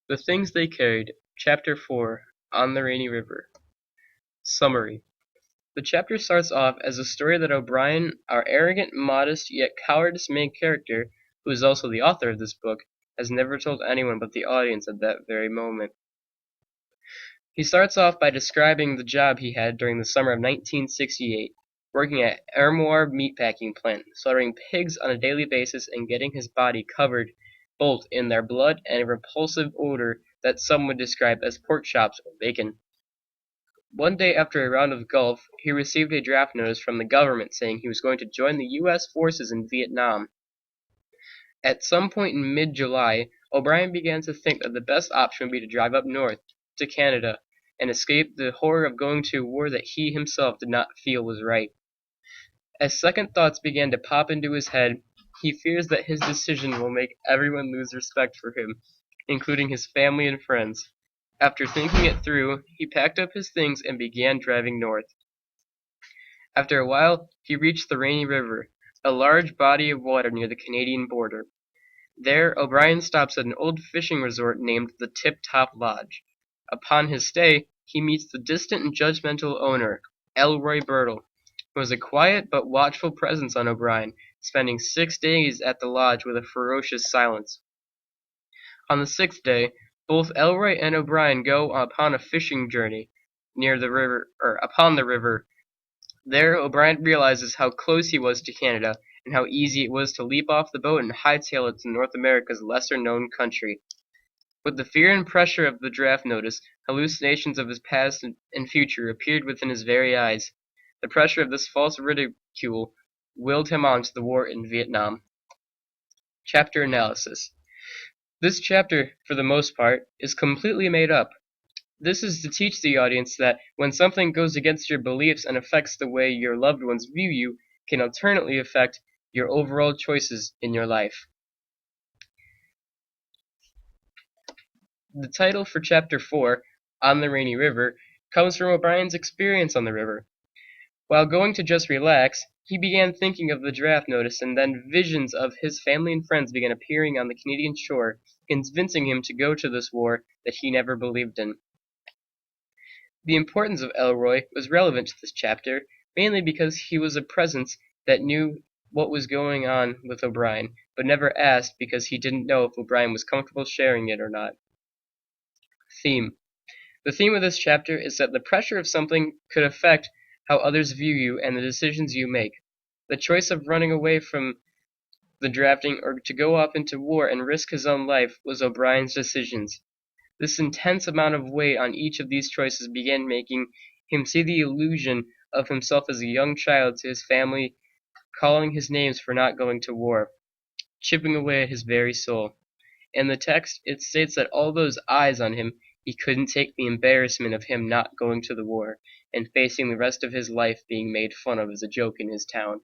The Things They Carried, Chapter 4, On the Rainy River. Summary. The chapter starts off as a story that O'Brien, our arrogant, modest, yet cowardice main character, who is also the author of this book, has never told anyone but the audience at that very moment. He starts off by describing the job he had during the summer of 1968, working at Armoire meatpacking plant, slaughtering pigs on a daily basis and getting his body covered both in their blood and a repulsive odor that some would describe as pork chops or bacon. One day after a round of golf, he received a draft notice from the government saying he was going to join the U.S. forces in Vietnam. At some point in mid-July, O'Brien began to think that the best option would be to drive up north to Canada and escape the horror of going to a war that he himself did not feel was right. As second thoughts began to pop into his head, he fears that his decision will make everyone lose respect for him, including his family and friends. After thinking it through, he packed up his things and began driving north. After a while, he reached the Rainy River, a large body of water near the Canadian border. There, O'Brien stops at an old fishing resort named the Tip Top Lodge. Upon his stay, he meets the distant and judgmental owner, Elroy Birtle, who was a quiet but watchful presence on O'Brien, spending 6 days at the lodge with a ferocious silence. On the 6th day, both Elroy and O'Brien go upon a fishing journey upon the river. There, O'Brien realizes how close he was to Canada and how easy it was to leap off the boat and hightail it to North America's lesser-known country. With the fear and pressure of the draft notice, hallucinations of his past and future appeared within his very eyes. The pressure of this false ridicule willed him on to the war in Vietnam. Chapter Analysis. This chapter, for the most part, is completely made up. This is to teach the audience that when something goes against your beliefs and affects the way your loved ones view you, can alternately affect your overall choices in your life. The title for Chapter 4, On the Rainy River, comes from O'Brien's experience on the river. While going to just relax, he began thinking of the draft notice, and then visions of his family and friends began appearing on the Canadian shore, convincing him to go to this war that he never believed in. The importance of Elroy was relevant to this chapter, mainly because he was a presence that knew what was going on with O'Brien, but never asked because he didn't know if O'Brien was comfortable sharing it or not. Theme. The theme of this chapter is that the pressure of something could affect how others view you and the decisions you make. The choice of running away from the drafting or to go off into war and risk his own life was O'Brien's decisions. This intense amount of weight on each of these choices began making him see the illusion of himself as a young child to his family, calling his names for not going to war, chipping away at his very soul. In the text, it states that all those eyes on him, he couldn't take the embarrassment of him not going to the war and facing the rest of his life being made fun of as a joke in his town.